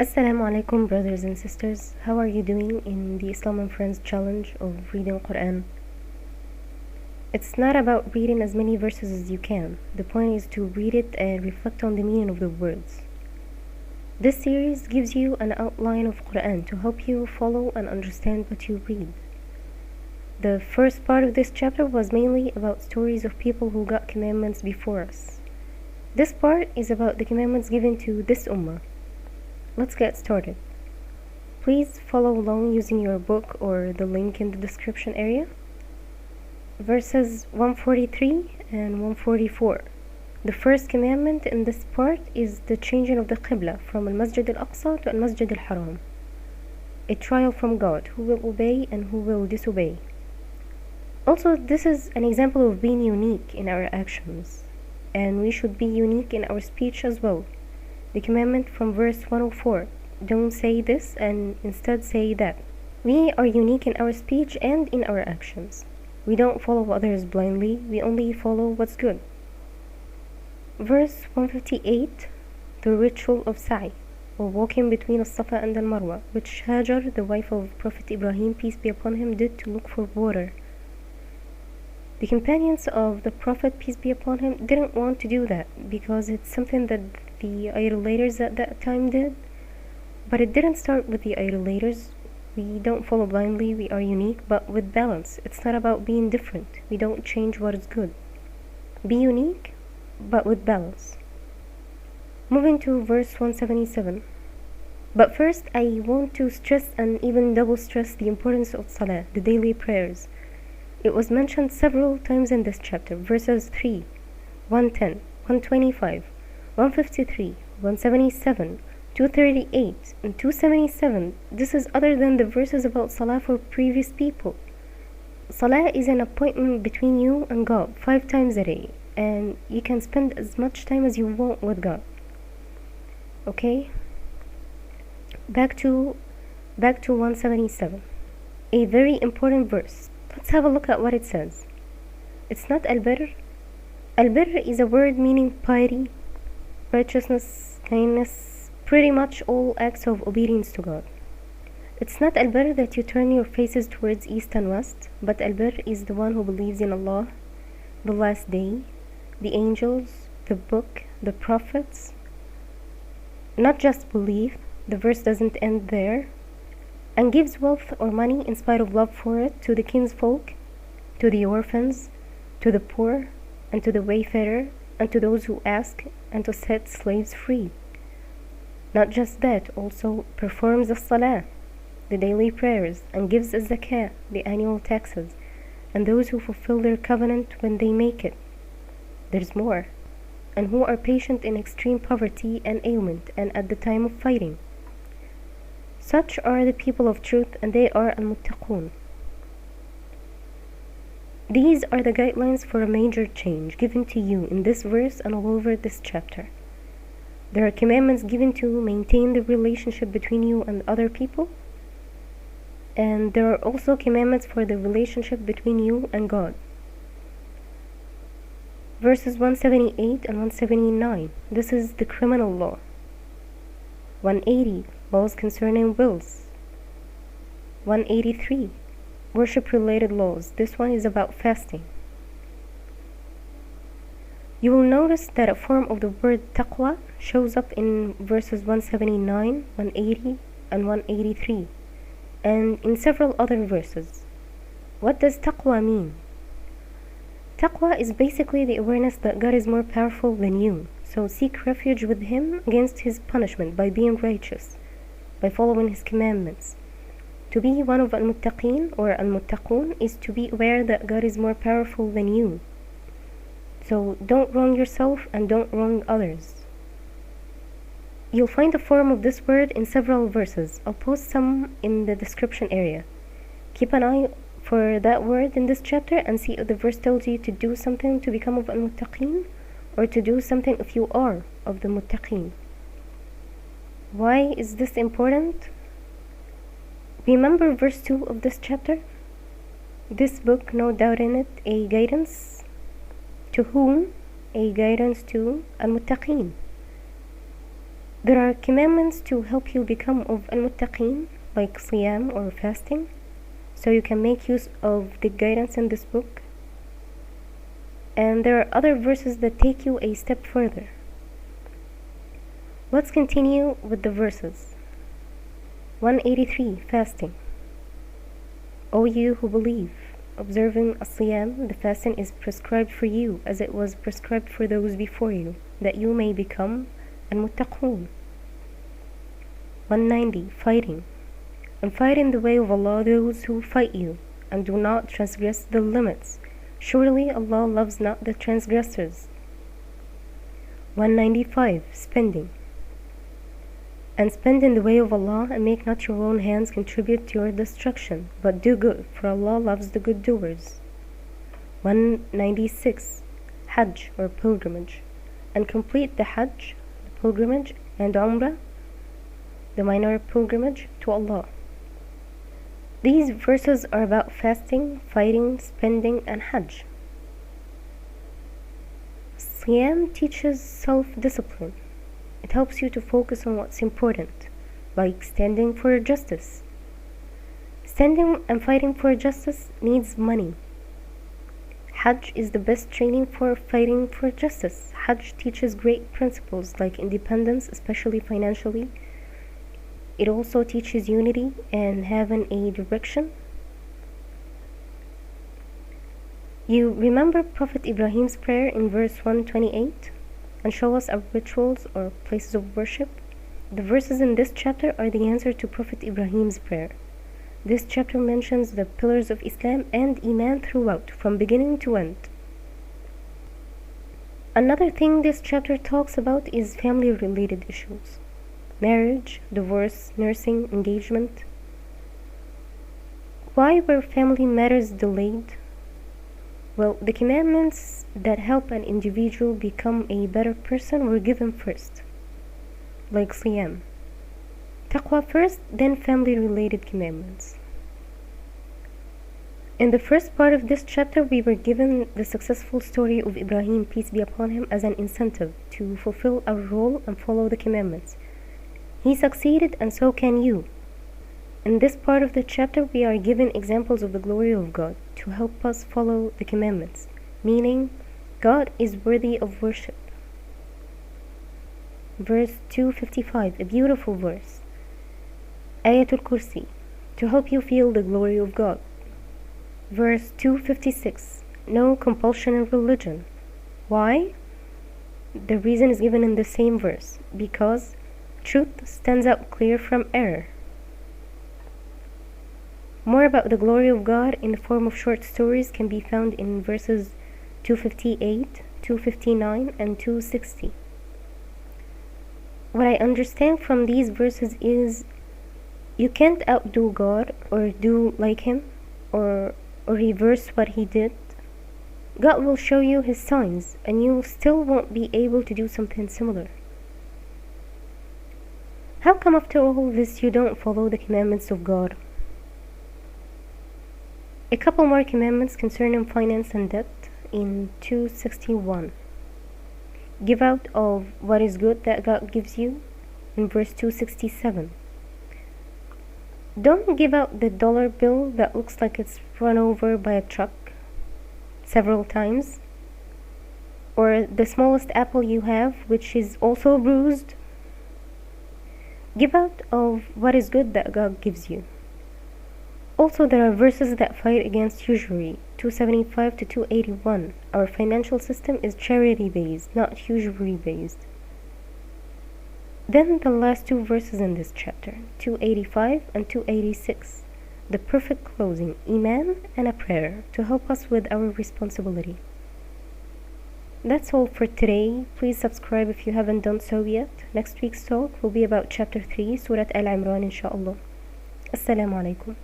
Assalamu alaikum, brothers and sisters. How are you doing in the Islam and Friends challenge of reading Qur'an? It's not about reading as many verses as you can. The point is to read it and reflect on the meaning of the words. This series gives you an outline of Qur'an to help you follow and understand what you read. The first part of this chapter was mainly about stories of people who got commandments before us. This part is about the commandments given to this ummah. Let's get started. Please follow along using your book or the link in the description area. Verses 143 and 144. The first commandment in this part is the changing of the Qiblah from Al-Masjid Al-Aqsa to Al-Masjid Al-Haram. A trial from God, who will obey and who will disobey. Also, this is an example of being unique in our actions, and we should be unique in our speech as well. The commandment from verse 104, don't say this and instead say that. We are unique in our speech and in our actions. We don't follow others blindly, we only follow what's good. Verse 158, the ritual of Saee, or walking between assafa and almarwa, which Hajar, the wife of Prophet Ibrahim, peace be upon him, did to look for water. The companions of the Prophet, peace be upon him, didn't want to do that because it's something that the idolaters at that time did. But it didn't start with the idolaters. We don't follow blindly, we are unique, but with balance. It's not about being different. We don't change what is good. Be unique, but with balance. Moving to verse 177. But first, I want to stress and even double stress the importance of Salah, the daily prayers. It was mentioned several times in this chapter. Verses 3, 110, 125, 153, 177, 238, and 277. This is other than the verses about Salah for previous people. Salah is an appointment between you and God 5 times a day, and you can spend as much time as you want with God. Okay? Back to 177. A very important verse. Let's have a look at what it says. It's not Al-Birr. Al-Birr is a word meaning piety, righteousness, kindness, pretty much all acts of obedience to God. It's not Al-Birr that you turn your faces towards east and west, but Al-Birr is the one who believes in Allah, the last day, the angels, the book, the prophets. Not just believe, the verse doesn't end there, and gives wealth or money in spite of love for it to the kinsfolk, to the orphans, to the poor, and to the wayfarer, and to those who ask, and to set slaves free. Not just that, also performs the Salah, the daily prayers, and gives a zakah, the annual taxes, and those who fulfill their covenant when they make it. There's more, and who are patient in extreme poverty and ailment, and at the time of fighting. Such are the people of truth, and they are al-muttaqun. These are the guidelines for a major change given to you in this verse and all over this chapter. There are commandments given to maintain the relationship between you and other people, and there are also commandments for the relationship between you and God. Verses 178 and 179. This is the criminal law. 180. Laws concerning wills. 183. Worship-related laws. This one is about fasting. You will notice that a form of the word Taqwa shows up in verses 179, 180, and 183, and in several other verses. What does Taqwa mean? Taqwa is basically the awareness that God is more powerful than you, so seek refuge with Him against His punishment by being righteous, by following His commandments. To be one of al-muttaqeen or al-muttaqun is to be aware that God is more powerful than you. So don't wrong yourself and don't wrong others. You'll find a form of this word in several verses. I'll post some in the description area. Keep an eye for that word in this chapter and see if the verse tells you to do something to become of al-muttaqeen or to do something if you are of the muttaqeen. Why is this important? Remember verse 2 of this chapter? This book, no doubt in it, a guidance to whom? A guidance to al-muttaqeen. There are commandments to help you become of al-muttaqeen, like siyam or fasting, so you can make use of the guidance in this book. And there are other verses that take you a step further. Let's continue with the verses. 183. Fasting. O you who believe, observing as-siyam, the fasting is prescribed for you as it was prescribed for those before you, that you may become al-muttaqoon. 190. Fighting. And fight in the way of Allah those who fight you, and do not transgress the limits. Surely Allah loves not the transgressors. 195. Spending. And spend in the way of Allah, and make not your own hands contribute to your destruction, but do good, for Allah loves the good doers. 196. Hajj or pilgrimage. And complete the Hajj, the pilgrimage, and Umrah, the minor pilgrimage to Allah. These verses are about fasting, fighting, spending, and Hajj. Siyam teaches self-discipline. It helps you to focus on what's important, like standing for justice. Standing and fighting for justice needs money. Hajj is the best training for fighting for justice. Hajj teaches great principles like independence, especially financially. It also teaches unity and having a direction. You remember Prophet Ibrahim's prayer in verse 128? And show us our rituals or places of worship. The verses in this chapter are the answer to Prophet Ibrahim's prayer. This chapter mentions the pillars of Islam and Iman throughout, from beginning to end. Another thing this chapter talks about is family-related issues. Marriage, divorce, nursing, engagement. Why were family matters delayed? Well, the commandments that help an individual become a better person were given first, like siyam. Taqwa first, then family-related commandments. In the first part of this chapter, we were given the successful story of Ibrahim, peace be upon him, as an incentive to fulfill our role and follow the commandments. He succeeded, and so can you. In this part of the chapter, we are given examples of the glory of God to help us follow the commandments, meaning God is worthy of worship. Verse 255, a beautiful verse. Ayatul Kursi, to help you feel the glory of God. Verse 256, no compulsion in religion. Why? The reason is given in the same verse, because truth stands out clear from error. More about the glory of God in the form of short stories can be found in verses 258, 259, and 260. What I understand from these verses is you can't outdo God or do like Him or reverse what He did. God will show you His signs, and you still won't be able to do something similar. How come after all this you don't follow the commandments of God? A couple more commandments concerning finance and debt in 261. Give out of what is good that God gives you in verse 267. Don't give out the dollar bill that looks like it's run over by a truck several times, or the smallest apple you have, which is also bruised. Give out of what is good that God gives you. Also, there are verses that fight against usury, 275 to 281. Our financial system is charity-based, not usury-based. Then the last two verses in this chapter, 285 and 286. The perfect closing, Iman and a prayer to help us with our responsibility. That's all for today. Please subscribe if you haven't done so yet. Next week's talk will be about chapter 3, Surat Al-Imran, inshallah. Assalamu alaikum.